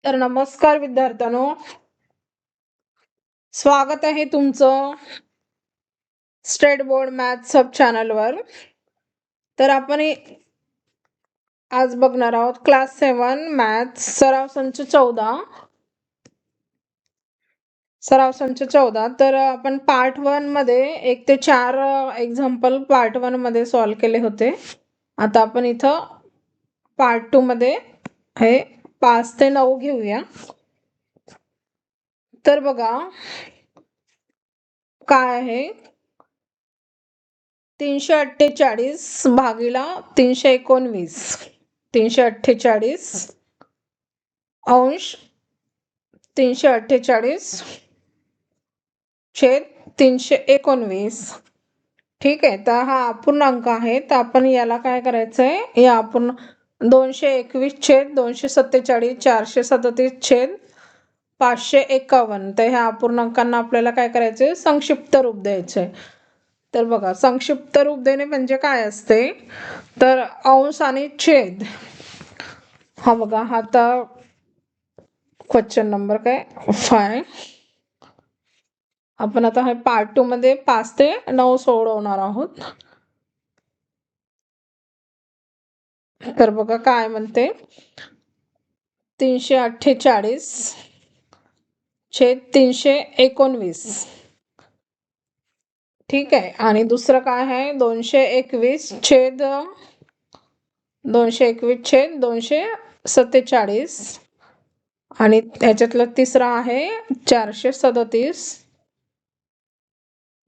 तर नमस्कार विद्यार्थ्यांनो, स्वागत आहे तुमचं स्टेट बोर्ड मॅथ सब चॅनलवर. तर आपण आज बघणार आहोत क्लास 7 मॅथ सराव संच 14. तर आपण पार्ट 1 मध्ये 1 ते 4 एक्झाम्पल पार्ट 1 मध्ये सॉल्व्ह केले होते. आता आपण इथं पार्ट 2 मध्ये हे 5 ते 9 घेऊया. तर बघा काय आहे, 348 भागीला 319, 348 अंश 348 छेद 319. ठीक आहे. तर हा अपूर्णांक आहे, तर आपण याला काय करायचंय, या अपूर्ण 221 छेद 247 437 छेद 551. तर ह्या अपूर्णांकांना आपल्याला काय करायचंय, संक्षिप्त रूप द्यायचंय. तर बघा, संक्षिप्त रूप देणे म्हणजे काय असते, तर अंश आणि छेद. हा बघा, हा आता क्वेश्चन नंबर काय 5. आपण आता हे पार्ट 2 मध्ये 5 ते 9 सोडवणार आहोत. तर बघा काय म्हणते, 348 छेद 319. ठीक आहे. आणि दुसरं काय आहे, 221 छेद 247. आणि ह्याच्यातलं तिसरं आहे 437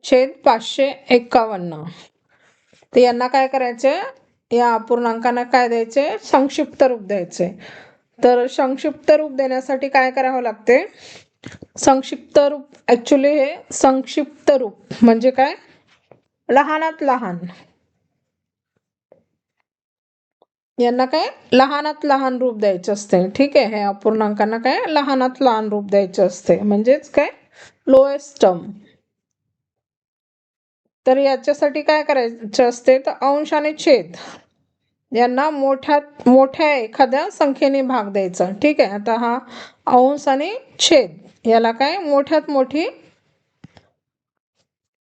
छेद 551. तर यांना काय करायचंय, या अपूर्णांकांना काय द्यायचे, संक्षिप्त रूप द्यायचे. तर संक्षिप्त रूप देण्यासाठी काय करावं लागते, संक्षिप्त रूप ऍक्च्युली हे संक्षिप्त रूप म्हणजे काय, लहानात लहान. यांना काय लहानात लहान रूप द्यायचे असते. ठीक आहे. हे अपूर्णांकांना काय लहानात लहान रूप द्यायचे असते, म्हणजेच काय लोएस्ट टर्म. तर याच्यासाठी काय करायचं असते, तर अंश आणि छेद यांना मोठ्या एखाद्या संख्येने भाग द्यायचा. ठीक आहे. आता हा अंश आणि छेद याला काय मोठ्यात मोठी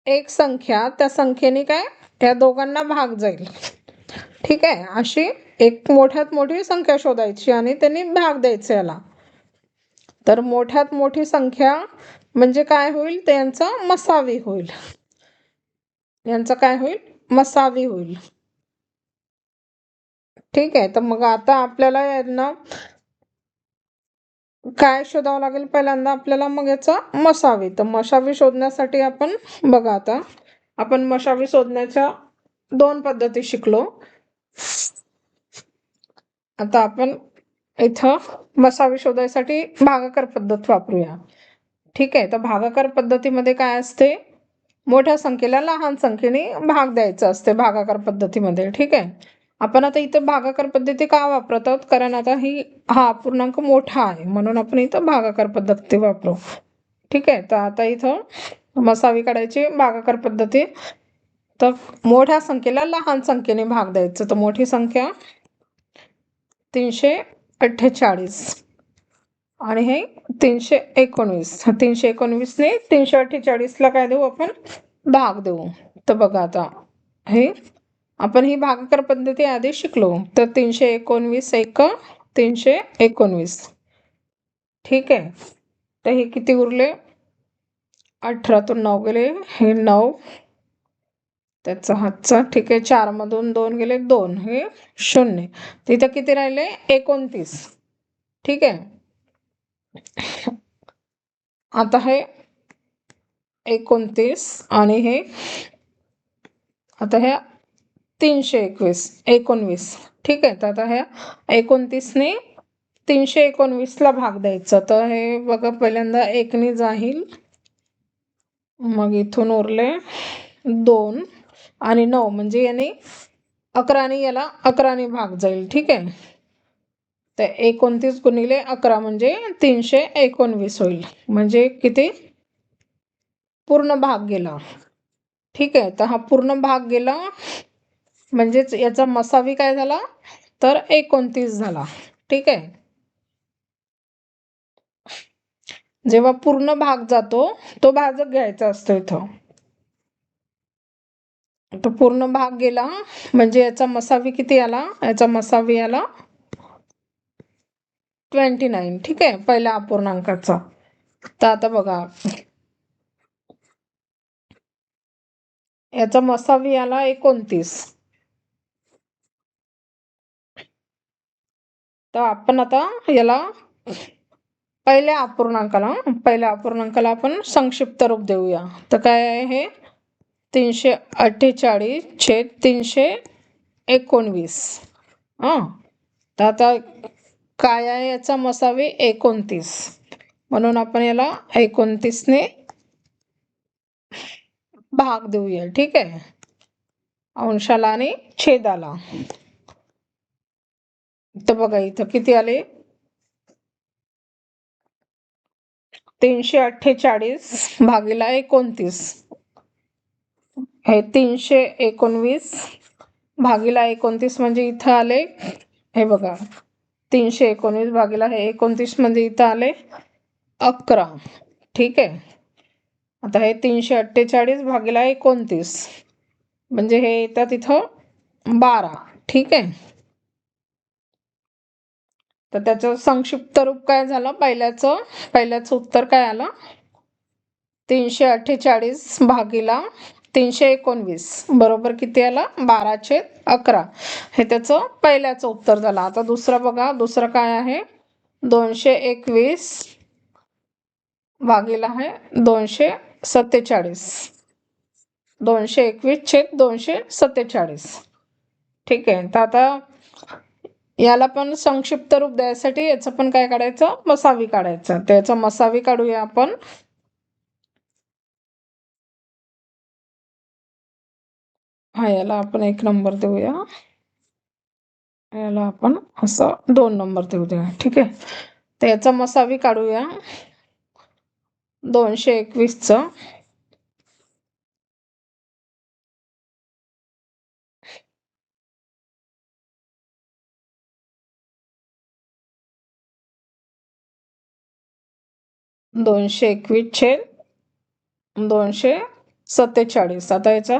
एक संख्या, त्या संख्येने काय या दोघांना भाग जाईल. ठीक आहे. अशी एक मोठ्यात मोठी संख्या शोधायची आणि त्यांनी भाग द्यायचा याला. तर मोठ्यात मोठी संख्या म्हणजे काय होईल, त्यांचा मसावी होईल. यांचं काय होईल, मसावी होईल. ठीक आहे. तर मग आता आपल्याला यांना काय शोधावं लागेल, पहिल्यांदा आपल्याला मग याचा मसावी. तर मसावी शोधण्यासाठी आपण बघा, आता आपण मसावी शोधण्याच्या 2 पद्धती शिकलो. आता आपण इथं मसावी शोधायसाठी भागाकार पद्धत वापरूया. ठीक आहे. तर भागाकार पद्धतीमध्ये काय असते, मोठ्या संख्येला लहान संख्येने भाग द्यायचा असते भागाकार पद्धतीमध्ये. ठीक आहे. आपण आता इथं भागाकार पद्धती का वापरत आहोत, कारण आता हा अपूर्णांक मोठा आहे म्हणून आपण इथं भागाकार पद्धती वापरू. ठीक आहे. तर आता इथं मसावी काढायची भागाकार पद्धती. तर मोठ्या संख्येला लहान संख्येने भाग द्यायचं. तर मोठी संख्या 348 आणि हे 319. 319ने 348ला काय देऊ, आपण भाग देऊ. तर बघा, आता हे आपण ही भागाकार पद्धती आधी शिकलो. तर 319 एक 319. ठीक आहे. तर हे किती उरले, 18तून 9 गेले, हे 9, त्याचा हातचा. ठीक आहे. 4 मधून 2 गेले, 2, हे 0. तिथं किती राहिले, 29. ठीक आहे. आता हे 29 आणि हे आता ह्या 319. ठीक आहे. तर आता ह्या 29ने 319ला भाग द्यायचा. तर हे बघा, पहिल्यांदा 1ने जाईल, मग इथून उरले 2 आणि 9, म्हणजे याने 11ने याला 11ने भाग जाईल. ठीक आहे. तर 29 गुणिले 11 म्हणजे 319 होईल. म्हणजे किती, पूर्ण भाग गेला. ठीक आहे. तर हा पूर्ण भाग गेला म्हणजेच याचा मसावी काय झाला, तर 29 झाला. ठीक आहे. जेव्हा पूर्ण भाग जातो तो भाजक घ्यायचा असतो इथं. तो पूर्ण भाग गेला म्हणजे याचा मसावी किती आला, याचा मसावी आला 29. ठीक आहे, पहिल्या अपूर्णांकाचा. तर आता बघा याचा मसावी आला 29. तर आपण आता याला पहिल्या अपूर्णांकाला आपण संक्षिप्त रूप देऊया. तर काय आहे हे 348/319. तर आता काय आहे याचा मसावी 29, म्हणून आपण याला 29ने भाग देऊया. ठीक आहे, अंशाला आणि छेदाला. तर बघा इथं किती आले, 348/29. हे 319/29 म्हणजे इथं आले, हे बघा 319/29 म्हणजे इथं आले 11. ठीक आहे, आता हे 348/29 म्हणजे हे येतात इथं 12. ठीक आहे, तर त्याचं संक्षिप्त रूप काय झालं, पहिल्याचं उत्तर काय आलं, 348/319 बरोबर किती आला, 12/11. हे त्याचं पहिल्याचं उत्तर झालं. आता दुसरं बघा, दुसरं काय आहे, 221 आहे 247. 221/247. ठीक आहे, तर आता याला पण संक्षिप्त रूप द्यायसाठी याचं पण काय काढायचं, मसावी काढायचं. त्याचा मसावी काढूया आपण. याला आपण 1 नंबर देऊया, याला आपण असं 2 नंबर देऊ द्या. ठीक आहे, तर याचा मसावी काढूया 221चं. (221/247). आता याचा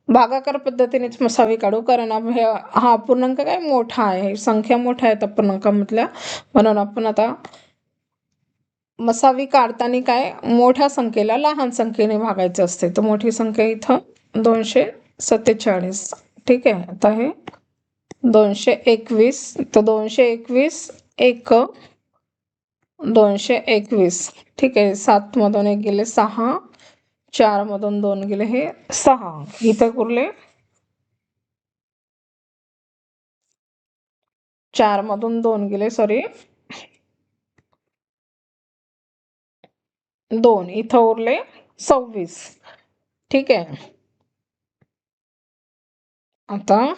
भागाकार पद्धतीनेच मसावी काढू, कारण हा अपूर्णांक काय मोठा आहे, संख्या मोठ्या आहेत अपूर्णांकामधल्या, म्हणून आपण आता मसावी काढताना काय मोठ्या संख्येला लहान संख्येने भागायचं असते. तर मोठी संख्या इथं 247. ठीक आहे, आता हे 221, तर 221 1 221. ठीक आहे, 7 मधून 1 गेले 6, 4 मधून 2 गेले हे 6, इथं उरले 4 मधून 2 गेले, सॉरी 2, इथं उरले 26. ठीक आहे, आता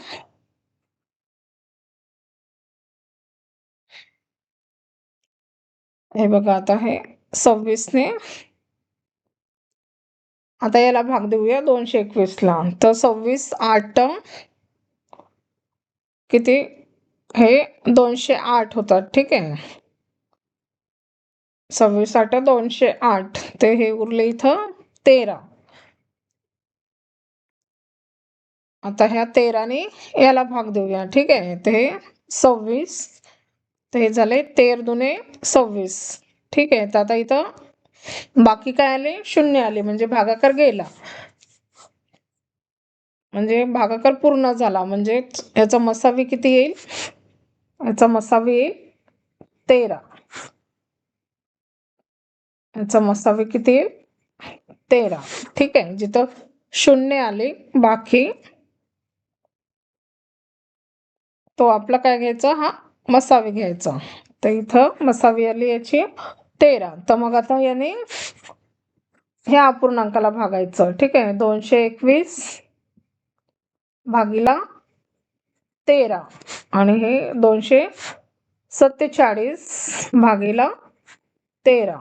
हे बघा, आता हे 26ने आता याला भाग देऊया 221ला. तर 26/8 किती, हे 208 होतात. ठीक आहे, 26/8 208, ते हे उरले इथं 13. आता ह्या 13ने याला भाग देऊया. ठीक आहे, ते 26, तर हे झाले 13 दुने 26. ठीक आहे, तर आता इथं बाकी काय आले, 0 आले, म्हणजे भागाकार गेला, म्हणजे भागाकार पूर्ण झाला. म्हणजे याचा मसावी किती येईल, याचा मसावी येईल 13. याचा मसावी किती येईल 13. ठीक आहे, जिथं 0 आले बाकी, तो आपला काय घ्यायचा, हा मसावी घ्यायचा. तर इथं मसावी आली याची 13. तर मग आता याने ह्या अपूर्णांकाला भागायचं. ठीक आहे, 221/13 आणि हे 247/13.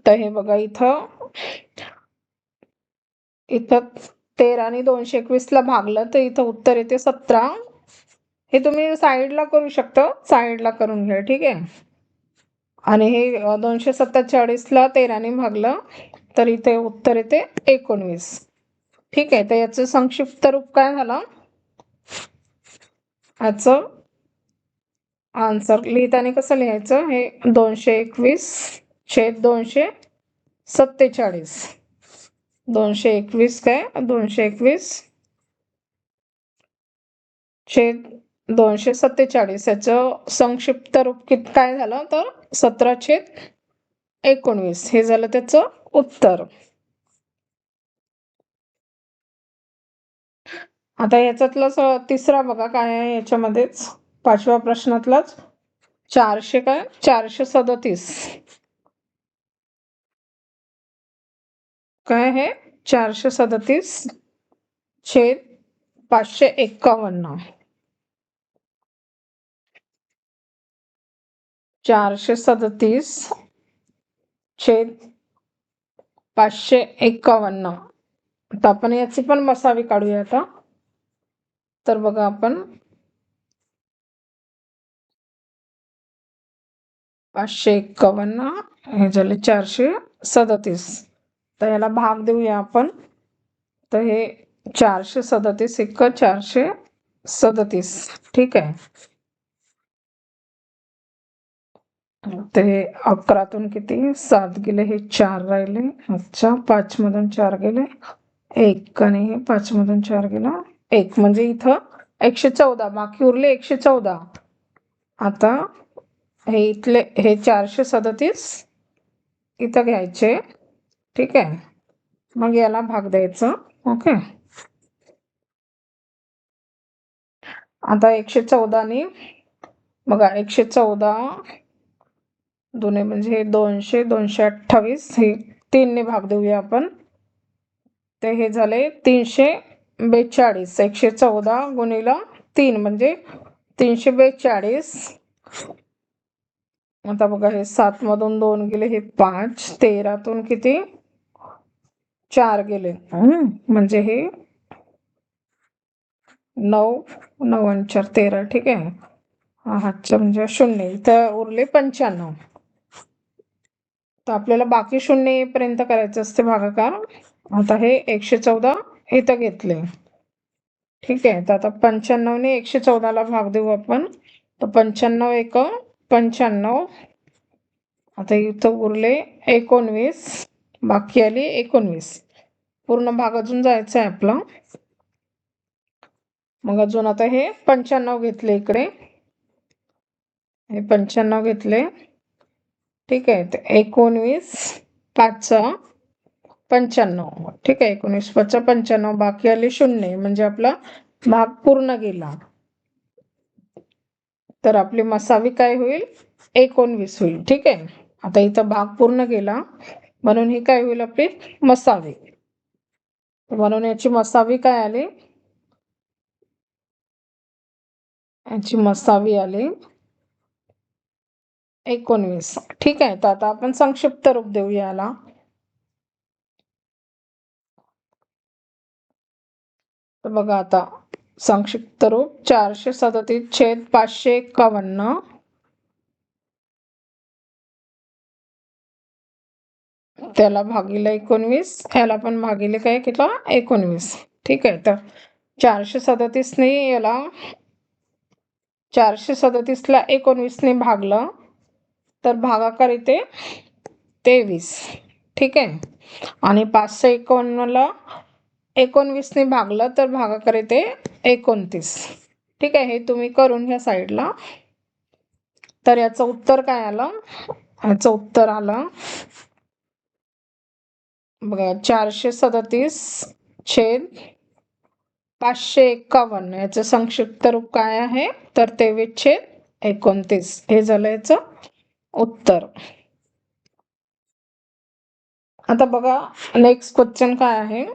तर हे बघा इथं 13 आणि 221ला भागलं तर इथं उत्तर येते 17. हे तुम्ही साईडला करू शकता, साईडला करून घ्या, ठीक आहे. आणि हे 247ला 13ने भागलं तर इथे उत्तर येते 19. ठीक आहे. तर याचं संक्षिप्त रूप काय झालं, याचं आन्सर लिहिताना कसं लिहायचं, हे 221/247. 221 काय, 221/247 याचं संक्षिप्त रूप काय झालं तर 17/19 हे झालं त्याचं उत्तर. आता याच्यातलं तिसरा बघा काय आहे याच्यामध्येच, 5व्या प्रश्नातलाच 437 काय आहे, 437/551. 437/551. तर आपण याची पण मसावी काढूया आता. तर बघा आपण 551 हे झाले 437. तर याला भाग देऊया आपण. तर हे 437 × 437, ठीक आहे. तर हे 11तून किती 7 गेले, हे 4 राहिले. अच्छा, 5 मधून 4 गेले 1, आणि हे 5 मधून 4 गेला 1, म्हणजे इथं 114, बाकी उरले 114. आता हे इथले हे 437 इथं घ्यायचे, ठीक आहे. मग याला भाग द्यायचं. ओके. आता 114ने बघा, 114 दोन्ही म्हणजे 200, 228 हे 3ने भाग देऊया आपण. ते हे झाले 342. 114 गुणिले 3 म्हणजे 342. आता बघा, हे 7 मधून 2 गेले, हे 5. 13तून किती 4 गेले, म्हणजे हे 9, 9 आणि 4 13, ठीक आहे. हातच्या म्हणजे 0, इथं उरले 95. तर आपल्याला बाकी 0 येईपर्यंत करायचं असते भागाकार. आता हे 114 इथं घेतले, ठीक आहे. तर आता 95ने 114ला भाग देऊ आपण. तर 95 1 95. आता इथं उरले 19, बाकी आली 19. पूर्ण भाग अजून जायचं आहे आपला. मग अजून आता हे 95 घेतले इकडे, हे 95 घेतले, ठीक आहे. तर 19 5 95, ठीक आहे. 19 5 95, बाकी आले 0, म्हणजे आपला भाग पूर्ण गेला. तर आपली मसावी काय होईल, 19 होईल, ठीक आहे. आता इथं भाग पूर्ण गेला म्हणून ही काय होईल आपली मसावी. म्हणून याची मसावी काय आली, याची मसावी आली 19, ठीक आहे. तर आता आपण संक्षिप्त रूप देऊ याला. तर बघा आता संक्षिप्त रूप 437/551. त्याला भागिले 19, याला पण भागिले काय केला 19, ठीक आहे. तर 437ने याला 437ला 19ने भागलं तर भागाकार येते 23, ठीक आहे. आणि 551ला 19ने भागलं तर भागाकार येते 29, ठीक आहे. हे तुम्ही करून घ्या साईडला. तर याचं उत्तर काय आलं, याचं उत्तर आलं बघा 437/551. याचं संक्षिप्त रूप काय आहे तर 23/29 हे झालं याचं उत्तर. आता बघा नेक्स्ट क्वेश्चन काय आहे,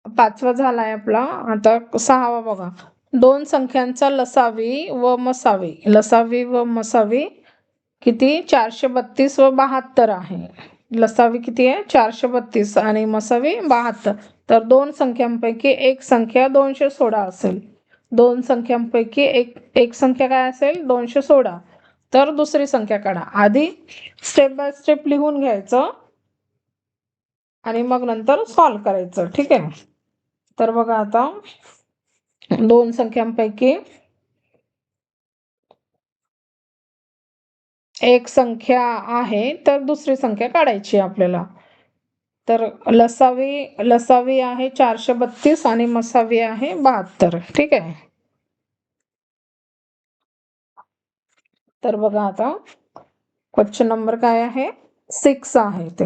5वा झालाय आपला. आता 6वा बघा, 2 संख्यांचा लसावी व मसावी. लसावी व मसावी किती 432 व 72 आहे. लसावी किती आहे 432 आणि मसावी 72. तर दोन संख्यांपैकी एक संख्या 216 असेल. दोन संख्यांपैकी एक संख्या काय असेल 216. तर दुसरी संख्या काढा. आधी स्टेप बाय स्टेप लिहून घ्यायचं आणि मग नंतर सॉल्व करायचं. ठीक आहे. तर बघा आता दोन संख्यांपैकी एक संख्या आहे तर दुसरी संख्या काढायची आपल्याला. तर लसावी आहे 432 आणि मसावी आहे 72. ठीक आहे. तर बघा आता क्वेश्चन नंबर काय आहे 6 आहे ते.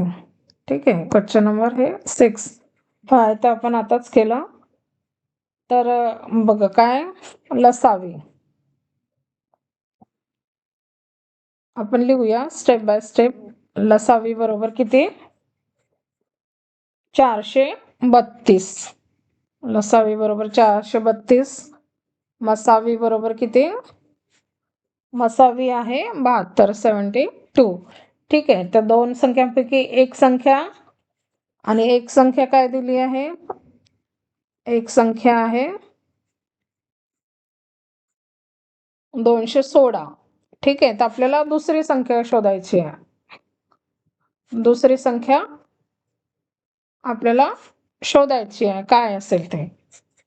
ठीक आहे. क्वेश्चन नंबर हे 6 हा तर आपण आताच केला. तर बघा काय लसावी आपण लिहूया स्टेप बाय स्टेप. लसावी बरोबर किती 432. लसावी बरोबर 432. मसावी बरोबर किती मसावी आहे 72 72. ठीक आहे. तर दोन संख्यांपैकी एक संख्या आणि एक संख्या काय दिली आहे एक संख्या आहे 216. ठीक आहे. तर आपल्याला दुसरी संख्या शोधायची आहे. दुसरी संख्या आपल्याला शोधायची आहे काय असेल ते.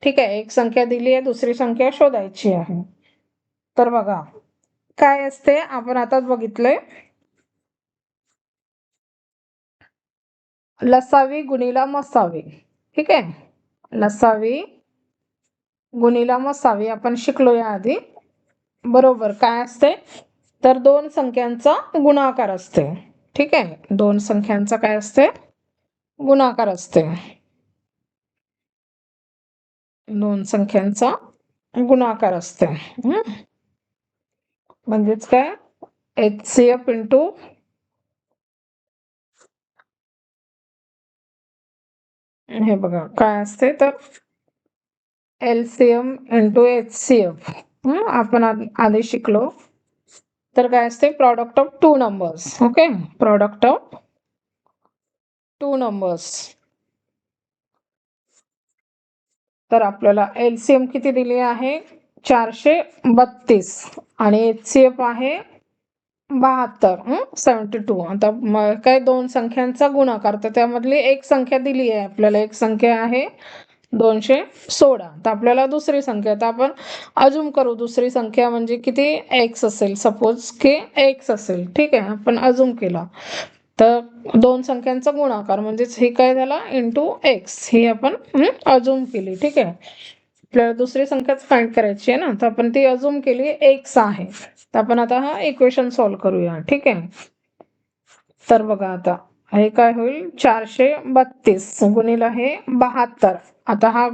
ठीक आहे. एक संख्या दिली आहे दुसरी संख्या शोधायची आहे. तर बघा काय असते आपण आताच बघितलंय. लसावी गुणिला मसावी. ठीक आहे. लसावी गुणिला मसावी आपण शिकलो या आधी. बरोबर काय असते तर दोन संख्यांचा गुणाकार असते. ठीक आहे. दोन संख्यांचा काय असते गुणाकार असते. दोन संख्यांचा गुणाकार असते. म्हणजेच काय HCF इंटू हे बघा काय असते तर LCM इंटू HCF. आपण आधी शिकलो. तर काय असते product of two numbers. Okay product of two numbers. तर आपल्याला LCM किती दिली आहे 432 आणि HCF आहे 72 72. आता काय दोन संख्यांचा गुणाकार तर त्यामधली एक संख्या दिली आहे आपल्याला. एक संख्या आहे 216. तर आपल्याला दुसरी संख्या तर आपण अजूम करू. दुसरी संख्या म्हणजे किती एक्स असेल. सपोज की एक्स असेल. ठीक आहे. आपण अजूम केला तर दोन संख्यांचा गुणाकार म्हणजेच हे काय झाला इंटू एक्स ही आपण अजूम केली. ठीक आहे. आपल्याला दुसरी संख्याच फाइंड करायची आहे ना तर आपण ती अजूम केली एक्स आहे. तर आपण आता हा इक्वेशन सॉल्व करूया. ठीक आहे. तर बघा आता हे काय होईल 432 गुणिला हे 72. आता हा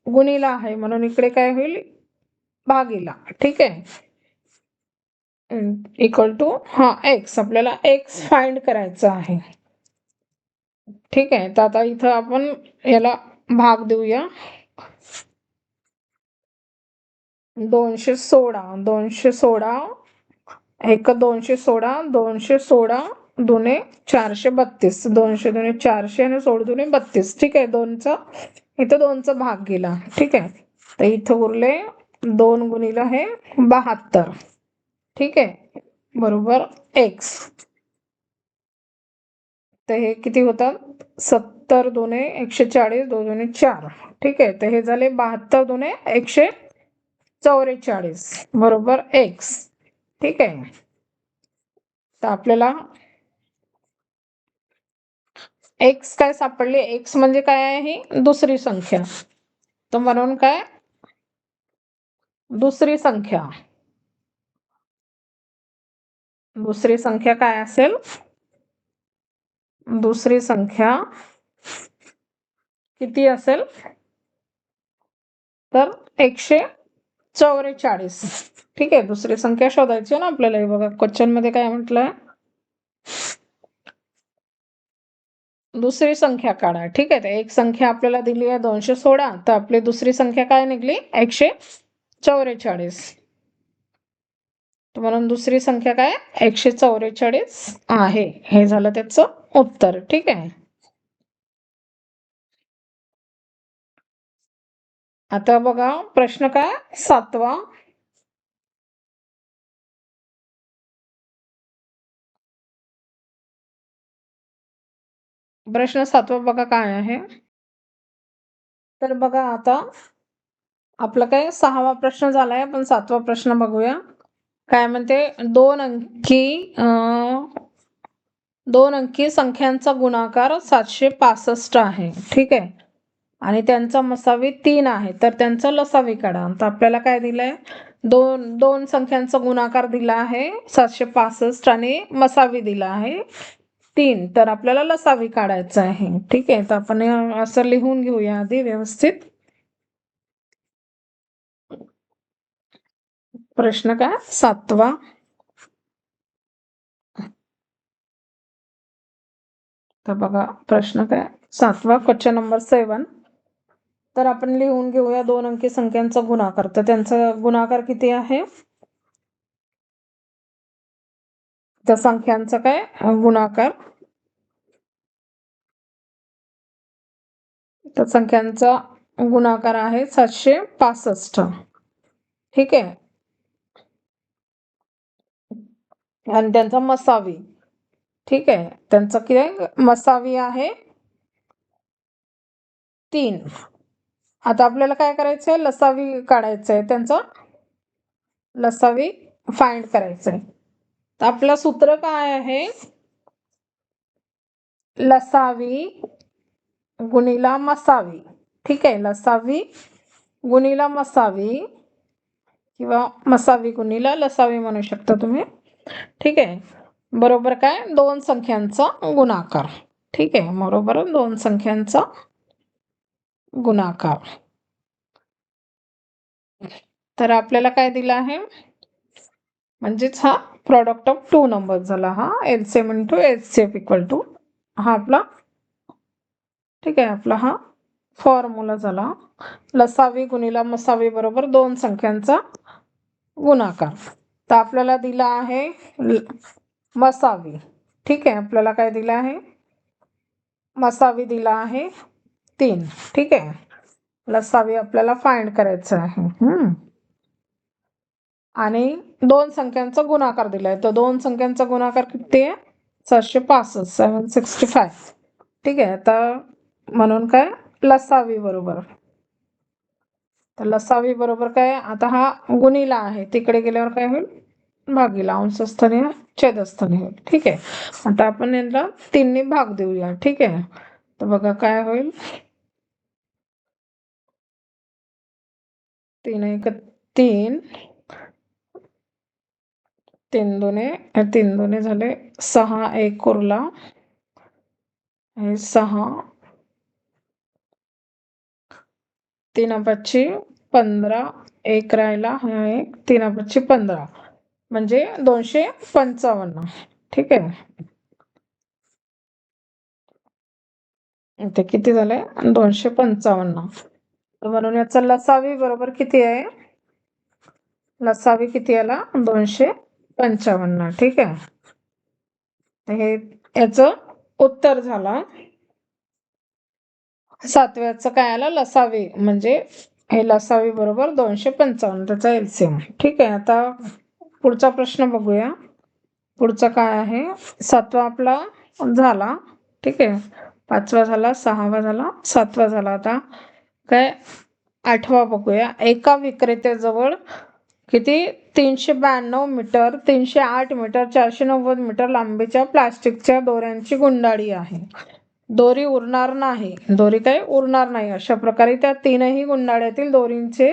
गुणिला आहे म्हणून इकडे काय होईल भागिला. ठीक आहे. इक्वल टू हा एक्स. आपल्याला एक्स फाइंड करायचा आहे. ठीक आहे. तर आता इथं आपण याला भाग देऊया. 216 एक 216 दुने 432. 200 दुने 400 आणि 16 दुने 32. ठीक आहे. इथं दोनचा भाग गेला. ठीक आहे. तर इथं उरले 2 गुणिला हे 72. ठीक आहे. बरोबर एक्स. तर हे किती होतात 70 दुने 140 2 दुने 4. ठीक आहे. तर हे झाले 72 दुने 144 बरोबर एक्स. ठीक आहे. तर आपल्याला एक्स काय सापडले. एक्स म्हणजे काय आहे ही दुसरी संख्या. तर म्हणून काय दुसरी संख्या काय असेल दुसरी संख्या किती असेल तर 144. ठीक आहे. दुसरी संख्या शोधायची ना आपल्याला. हे बघा क्वेश्चन मध्ये काय म्हटलंय दुसरी संख्या काढा. ठीक आहे. तर एक संख्या आपल्याला दिली आहे 216. तर आपली दुसरी संख्या काय निघली 144. म्हणून दुसरी संख्या काय 144 आहे. हे झालं त्याचं उत्तर. ठीक आहे. आता बघा प्रश्न काय 7वा. प्रश्न 7वा बघा काय आहे. तर बघा आता आपला काय 6वा प्रश्न झालाय, आपण 7वा प्रश्न बघूया. काय म्हणते, 2 अंकी संख्यांचा गुणाकार 765 आहे. ठीक आहे. आणि त्यांचा मसावी 3 आहे, तर त्यांचा लसावी काढा. तर आपल्याला काय दिलंय, दोन संख्यांचा गुणाकार दिला आहे 765 आणि मसावी दिला आहे 3, तर आपल्याला लसावी काढायचं आहे. ठीक आहे. तर आपण असं लिहून घेऊया आधी व्यवस्थित. प्रश्न काय 7वा. तर बघा प्रश्न काय 7वा, क्वेश्चन नंबर 7. तर आपण लिहून घेऊया 2 अंकी संख्यांचा गुणाकार. तर त्यांचा गुणाकार किती आहे, त्या संख्यांचा काय गुणाकार, त्या संख्यांचा गुणाकार आहे 765. ठीक आहे. आणि त्यांचा मसावी. ठीक आहे. त्यांचा किती मसावी आहे 3. आता आपल्याला काय करायचंय, लसावी काढायचंय, त्यांचा लसावी फाइंड करायचंय. तर आपलं सूत्र काय आहे, लसावी गुणिला मसावी. ठीक आहे. लसावी गुणिला मसावी किंवा मसावी गुणिला लसावी म्हणू शकता तुम्ही. ठीक आहे. बरोबर काय 2 संख्यांचा गुणाकार. ठीक आहे. बरोबर 2 संख्यांचा गुणाकार. तर आपल्याला काय दिलं आहे, म्हणजेच हा प्रॉडक्ट ऑफ 2 नंबर झाला. हा LCM into HCF equal to हा आपला. ठीक आहे. आपला हा फॉर्म्युला झाला, लसावी गुणिला मसावी बरोबर 2 संख्यांचा गुणाकार. तर आपल्याला दिला आहे मसावी. ठीक आहे. आपल्याला काय दिला आहे, मसावी दिला आहे 3. ठीक आहे. लसावी आपल्याला फाइंड करायचं आहे. आणि 2 संख्यांचा गुणाकार दिलाय. तर 2 संख्यांचा गुणाकार किती आहे, 765, 765. ठीक आहे. आता म्हणून काय लसावी बरोबर, तर लसावी बरोबर काय, आता हा गुणिला आहे, तिकडे गेल्यावर काय होईल, भागीला, अंशस्थानी छेदस्थानी होईल. ठीक आहे. आता आपण यांना 3 ने भाग देऊया. ठीक आहे. तर बघा काय होईल, 3 1 3, 3 दोने झाले 6, 1 उरला, 6, 3 5 15, 1 राहिला, हा 1, 3 5 15, म्हणजे 255. ठीक आहे. ते किती झाले 255. म्हणून याचा लसावी बरोबर किती आहे, लसावी किती आला 255. ठीक आहे. हे याचं उत्तर झालं. 7व्याचं काय आलं, लसावी, म्हणजे हे लसावी बरोबर 255, त्याचा एलसीएम. ठीक आहे. आता पुढचा प्रश्न बघूया. पुढचा काय आहे, 7वा आपला झाला. ठीक आहे. 5वा झाला, 6वा झाला, 7वा झाला. आता काय 8वा बघूया. एका विक्रेत्याजवळ किती 392 मीटर, 308 मीटर, 490 मीटर लांबीच्या प्लास्टिकच्या दोऱ्यांची गुंडाळी आहे. दोरी उरणार नाही, दोरी काय उरणार नाही, अशा प्रकारे त्या 3ही गुंडाळ्यातील दोरींचे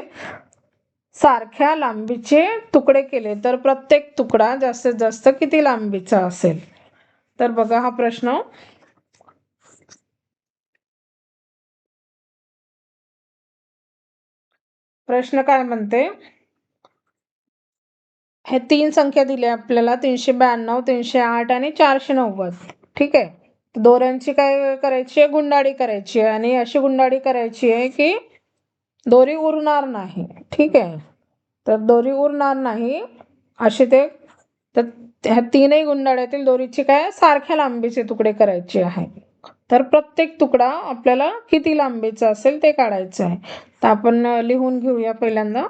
सारख्या लांबीचे तुकडे केले तर प्रत्येक तुकडा जास्तीत जास्त किती लांबीचा असेल. तर बघा हा प्रश्न काय म्हणते, हे 3 संख्या दिल्या आपल्याला, 392, 308 आणि 490. ठीक आहे. दोऱ्यांची काय करायची आहे, गुंडाळी करायची आहे, आणि अशी गुंडाळी करायची आहे की दोरी उरणार नाही. ठीक आहे. तर दोरी उरणार नाही असे ते, तर ह्या 3ही गुंडाळ्यातील दोरीची काय सारख्या लांबीचे तुकडे करायचे आहे. तर प्रत्येक तुकडा आपल्याला किती लांबीचा असेल ते काढायचं आहे. तर आपण लिहून घेऊया पहिल्यांदा.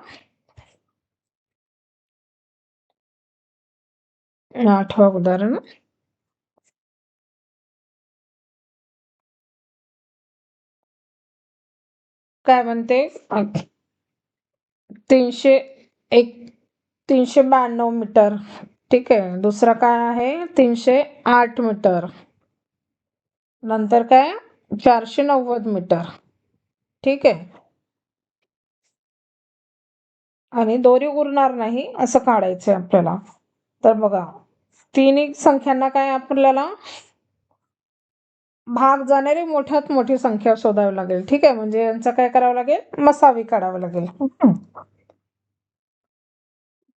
8वं उदाहरण. काय म्हणते? 392 मीटर. ठीक आहे. दुसरा काय आहे? 308 मीटर. नंतर काय? 490 मीटर. ठीक आहे. आणि दोरी उरणार नाही असं काढायचंय आपल्याला. तर बघा, तिन्ही संख्यांना काय आपल्याला भाग जाणारी मोठ्यात मोठी संख्या शोधावी लागेल. ठीक आहे. म्हणजे यांचं काय करावं लागेल? मसावी काढावं लागेल.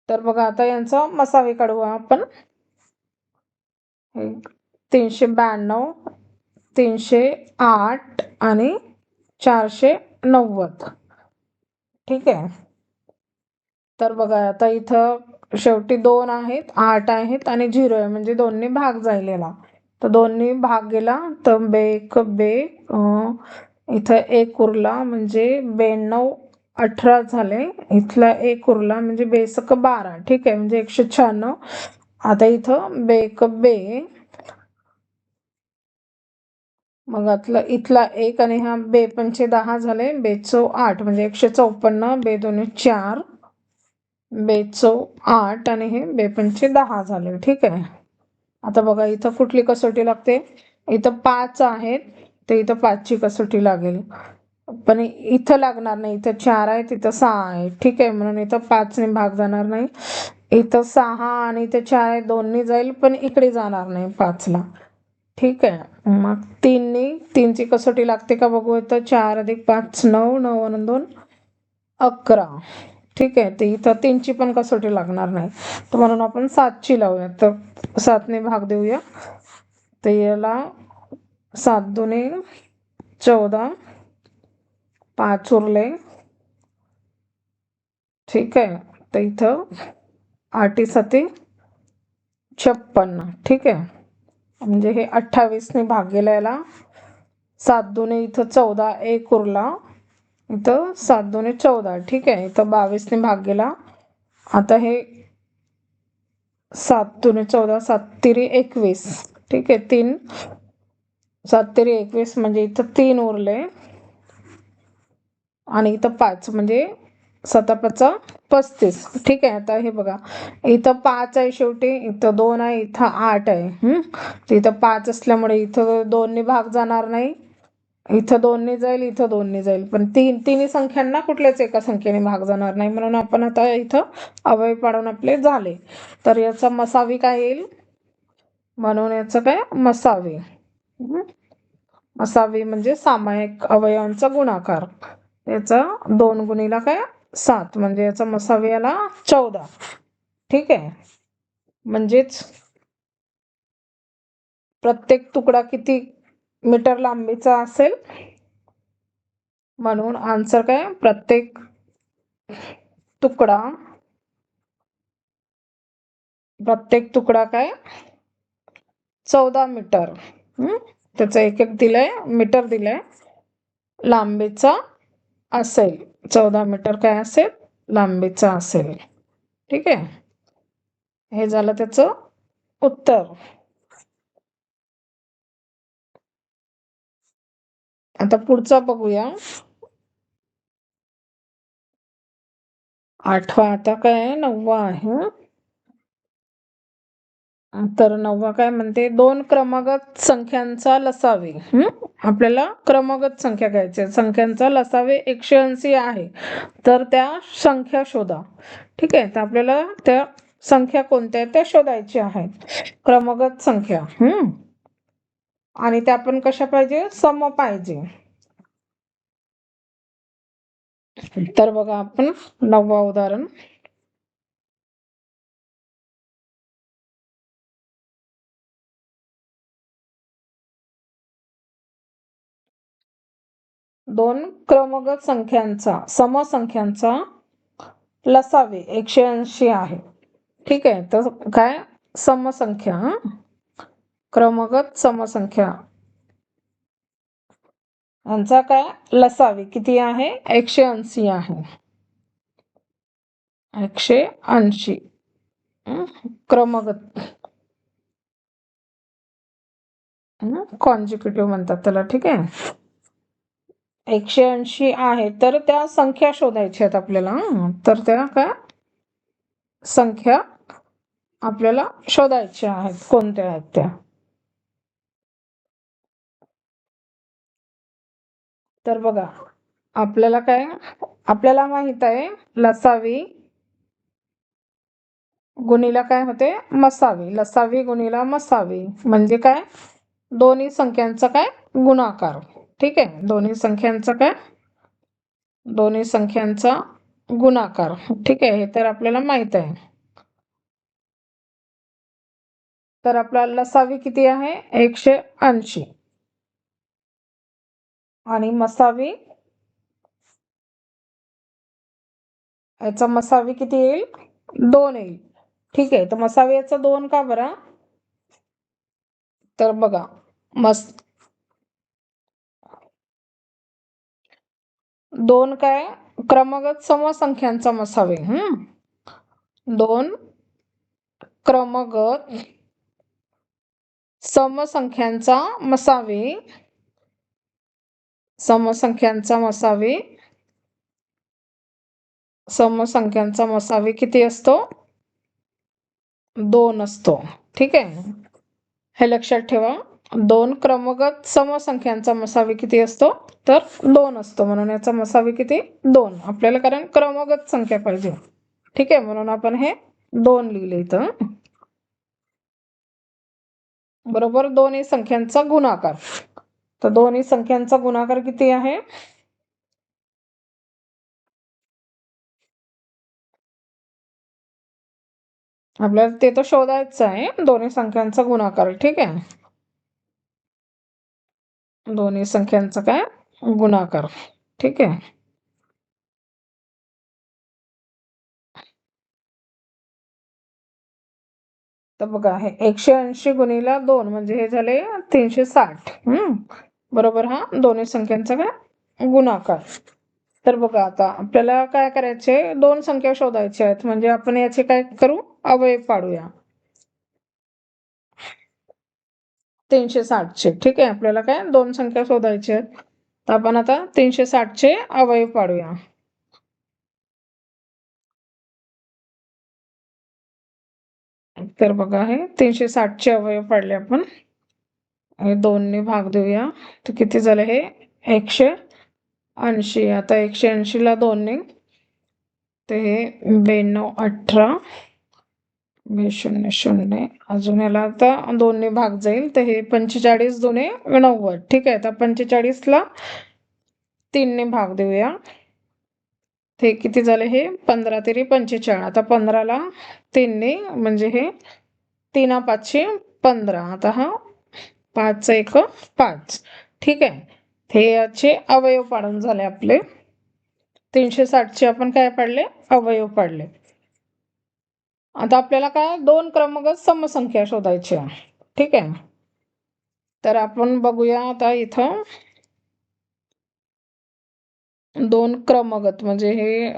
तर बघा, आता यांचा मसावी काढू आपण. 392, 308 आणि 490. ठीक आहे. तर बघा, आता इथं शेवटी 2 आहेत, 8 आहेत आणि 0 आहे, म्हणजे दोन्ही भाग झालेला. तर दोन्ही भाग गेला तर इथं 1 उरला म्हणजे 92, 18 झाले. इथला 1 उरला म्हणजे बेसक 12. ठीक आहे. म्हणजे 196. आता इथं बे मग इथला 1 आणि हा बे पंचे 10 झाले. बेचो 8 म्हणजे 154. बे दोन्ही 4, बेचो 8 आणि हे बेपंचे 10 झाले. ठीक आहे. आता बघा, इथं कुठली कसोटी लागते? इथं 5 आहेत, तर इथं 5ची कसोटी लागेल. पण इथं लागणार नाही. इथं 4 आहे, तिथं 6 आहे. ठीक आहे. म्हणून इथं 5ने भाग जाणार नाही. इथं 6 आणि इथं 4 आहे, दोन्ही जाईल, पण इकडे जाणार नाही 5ला. ठीक आहे. मग 3ची कसोटी लागते का बघू. इथं 4 अधिक 5 9, 9 आणि 2 11. ठीक आहे. ते इथं 3ची पण कसोटी लागणार नाही, तर म्हणून आपण 7ची लावूया. तर 7ने भाग देऊया. तर याला 7 दुने 14, 5 उरले. ठीक आहे. तर इथं 8 7 56. ठीक आहे. म्हणजे हे 28ने भाग गेला. याला 7 दुने इथं 14, 1 उरला. इथं 7 दुने 14. ठीक आहे. इथं 22ने भाग गेला. आता हे 7 दुने 14, 7 तिरी 21. ठीक आहे. 7 तिरी 21 म्हणजे इथं 3 उरले आणि इथं 5 म्हणजे 7 5 35. ठीक आहे. आता हे बघा, इथं 5 आहे शेवटी, इथं 2 आहे, इथं 8 आहे. तर इथं 5 असल्यामुळे इथं 2ने भाग जाणार नाही. इथं 2ने जाईल, इथं 2ने जाईल, पण तिन्ही संख्यांना कुठल्याच एका संख्येने भाग जाणार नाही. म्हणून आपण आता इथं अवयव पाडून आपले झाले. तर याचा मसावी काय येईल? म्हणून याचं काय? मसावी. मसावी म्हणजे सामायिक अवयवांचा गुणाकार. याचा 2 गुणिला काय? 7. म्हणजे याचा मसावी आला 14. ठीक आहे. म्हणजेच प्रत्येक तुकडा किती मीटर लांबीचा असेल? म्हणून आन्सर काय? प्रत्येक तुकडा काय? 14 मीटर. त्याचं एक दिलंय, मीटर दिलंय, लांबीचा असेल. 14 मीटर काय असेल? लांबीचा असेल. ठीक आहे. हे झालं त्याचं उत्तर. आता पुढचा बघूया. 8वा. आता काय? 9वा आहे. तर 9वा काय म्हणते? 2 क्रमागत संख्यांचा लसावी. आपल्याला क्रमागत संख्या घ्यायच्या. संख्यांचा लसावे 180 आहे, तर त्या संख्या शोधा. ठीक आहे. तर आपल्याला त्या संख्या कोणत्या त्या शोधायच्या आहेत. क्रमागत संख्या. आणि त्या पण कशा पाहिजे? सम पाहिजे. तर बघा, आपण 9वा उदाहरण. दोन क्रमगत संख्यांचा समसंख्यांचा लसावे 180 आहे. ठीक आहे. तर काय? समसंख्या. क्रमगत समसंख्या यांचा काय लसावी किती आहे 180 आहे 180 क्रमगत कॉन्जिक्युटिव्ह म्हणतात त्याला ठीक आहे 180 आहे तर त्या संख्या शोधायच्या आहेत आपल्याला तर त्या काय संख्या आपल्याला शोधायच्या आहेत कोणत्या आहेत त्या तर बघा आपल्याला काय आपल्याला माहित आहे लसावी गुणीला काय होते मसावी लसावी गुणीला मसावी म्हणजे काय दोन्ही संख्यांचा काय गुणाकार ठीक आहे दोन्ही संख्यांचा गुणाकार ठीक आहे हे तर आपल्याला माहित आहे तर आपला लसावी किती आहे 180 आणि मसावी याचा मसावी किती येईल 2 येईल ठीक आहे तर मसावी याचा 2 का बरं तर बघा दोन काय क्रमगत समसंख्यांचा मसावी 2 क्रमगत समसंख्यांचा मसावी समसंख्यांचा मसावी किती असतो 2 असतो ठीक आहे हे लक्षात ठेवा 2 क्रमगत समसंख्यांचा मसावी किती असतो तर 2 असतो म्हणून याचा मसावी किती 2 आपल्याला कारण क्रमगत संख्या पाहिजे ठीक आहे म्हणून आपण हे 2 लिहिले इथं बरोबर दोन्ही संख्यांचा गुणाकार तर दोन्ही संख्यांचा गुणाकार किती आहे आपल्याला ते तर शोधायचं आहे दोन्ही संख्यांचा गुणाकार ठीक आहे दोन्ही संख्यांचा काय गुणाकार ठीक आहे तर बघा हे 180 गुणीला 2 म्हणजे हे झाले 360 बरोबर हा दोन्ही संख्यांचा काय गुणाकार तर बघा आता आपल्याला काय करायचे 2 संख्या शोधायच्या आहेत म्हणजे आपण याचे काय करू अवयव पाडूया 360 चे ठीक आहे आपल्याला काय 2 संख्या शोधायच्या आहेत तर आपण आता 360 चे अवयव पाडूया तर बघा हे 360 चे अवयव पाडले आपण हे 2 ने भाग देऊया तर किती झाले हे 180 आता 180 ला 2 ने ते हे 92 18 0 0 अजून याला आता 2 ने भाग जाईल तर हे 45 दुने 90 ठीक आहे आता 45 ला 3 ने भाग देऊया ते किती झाले हे 15 तरी 45 आता 15 ला 3 ने म्हणजे हे 3 5 15 आता हा 5 1 5 ठीक आहे हे याचे अवयव पाडून झाले आपले 360 चे आपण काय पाडले अवयव पाडले आता आपल्याला काय 2 क्रमगत समसंख्या शोधायच्या ठीक आहे तर आपण बघूया आता इथं 2 क्रमगत म्हणजे हे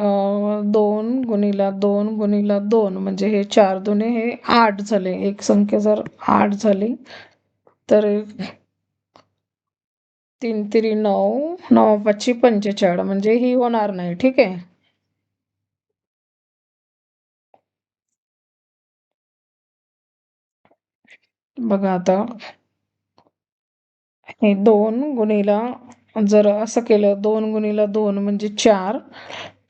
2 गुणीला 2 गुणीला 2 म्हणजे हे 4 दुने हे 8 झाले एक संख्या जर 8 झाली तर 3 3 9 9 5 45 म्हणजे ही होणार नाही ठीक आहे बघा आता हे 2 गुणीला जर असं केलं 2 गुणीला 2 म्हणजे 4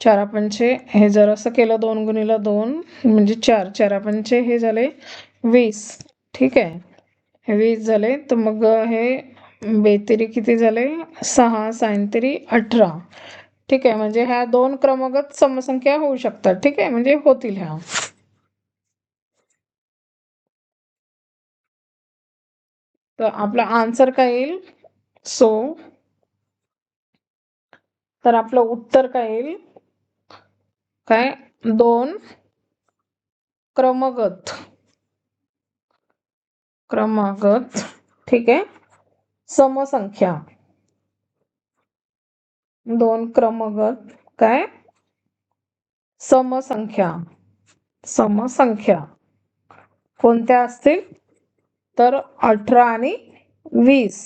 4 पंचे हे जर असं केलं 2 गुणीला 2 म्हणजे 4 4 पंचे हे झाले 20 ठीक आहे हे 20 झाले तर मग हे बेतिरी किती झाले 6 सायंतिरी 18 ठीक आहे म्हणजे ह्या 2 क्रमगत समसंख्या होऊ शकतात ठीक आहे म्हणजे होतील ह्या तर आपला आन्सर काय येईल सो तर आपलं उत्तर काय येईल काय 2 क्रमगत ठीक आहे समसंख्या दोन क्रमगत काय समसंख्या कोणत्या असतील तर 18 आणि 20.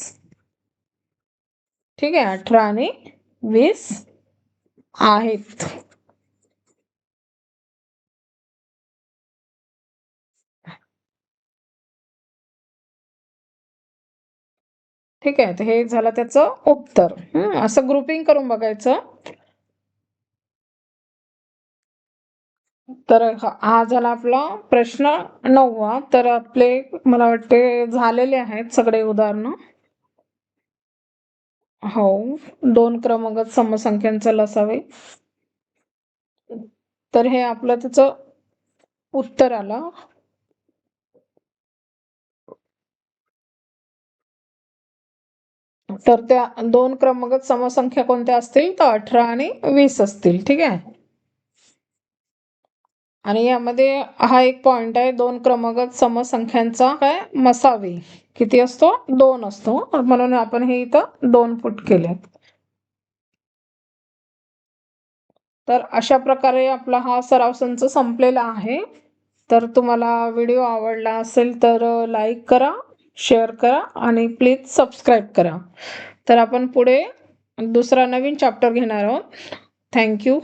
ठीक आहे, 18 आणि 20 आहेत. ठीक आहे, तर हे झालं त्याचं उत्तर. असं ग्रुपिंग करून बघायचं. तर हा झाला आपला प्रश्न 9वा. तर आपले मला वाटते झालेले आहेत सगळे उदाहरणं. हो, दोन क्रमगत समसंख्यांचा लसावे. तर हे आपलं त्याचं उत्तर आलं. तर त्या दोन क्रमगत समसंख्या कोणत्या असतील तर 18 आणि 20 असतील. ठीक आहे, आणि यामध्ये हा एक पॉइंट आहे, दोन क्रमगत समसंख्यांचा काय मसावी किती असतो 2 असतो, म्हणून आपण हे इथं 2 पुट केले. तर अशा प्रकारे आपला हा सराव संच संपलेला आहे. तर तुम्हाला व्हिडिओ आवडला असेल तर लाईक करा, शेअर करा आणि प्लीज सबस्क्राईब करा. तर आपण पुढे दुसरा नवीन चॅप्टर घेणार आहोत. थँक्यू.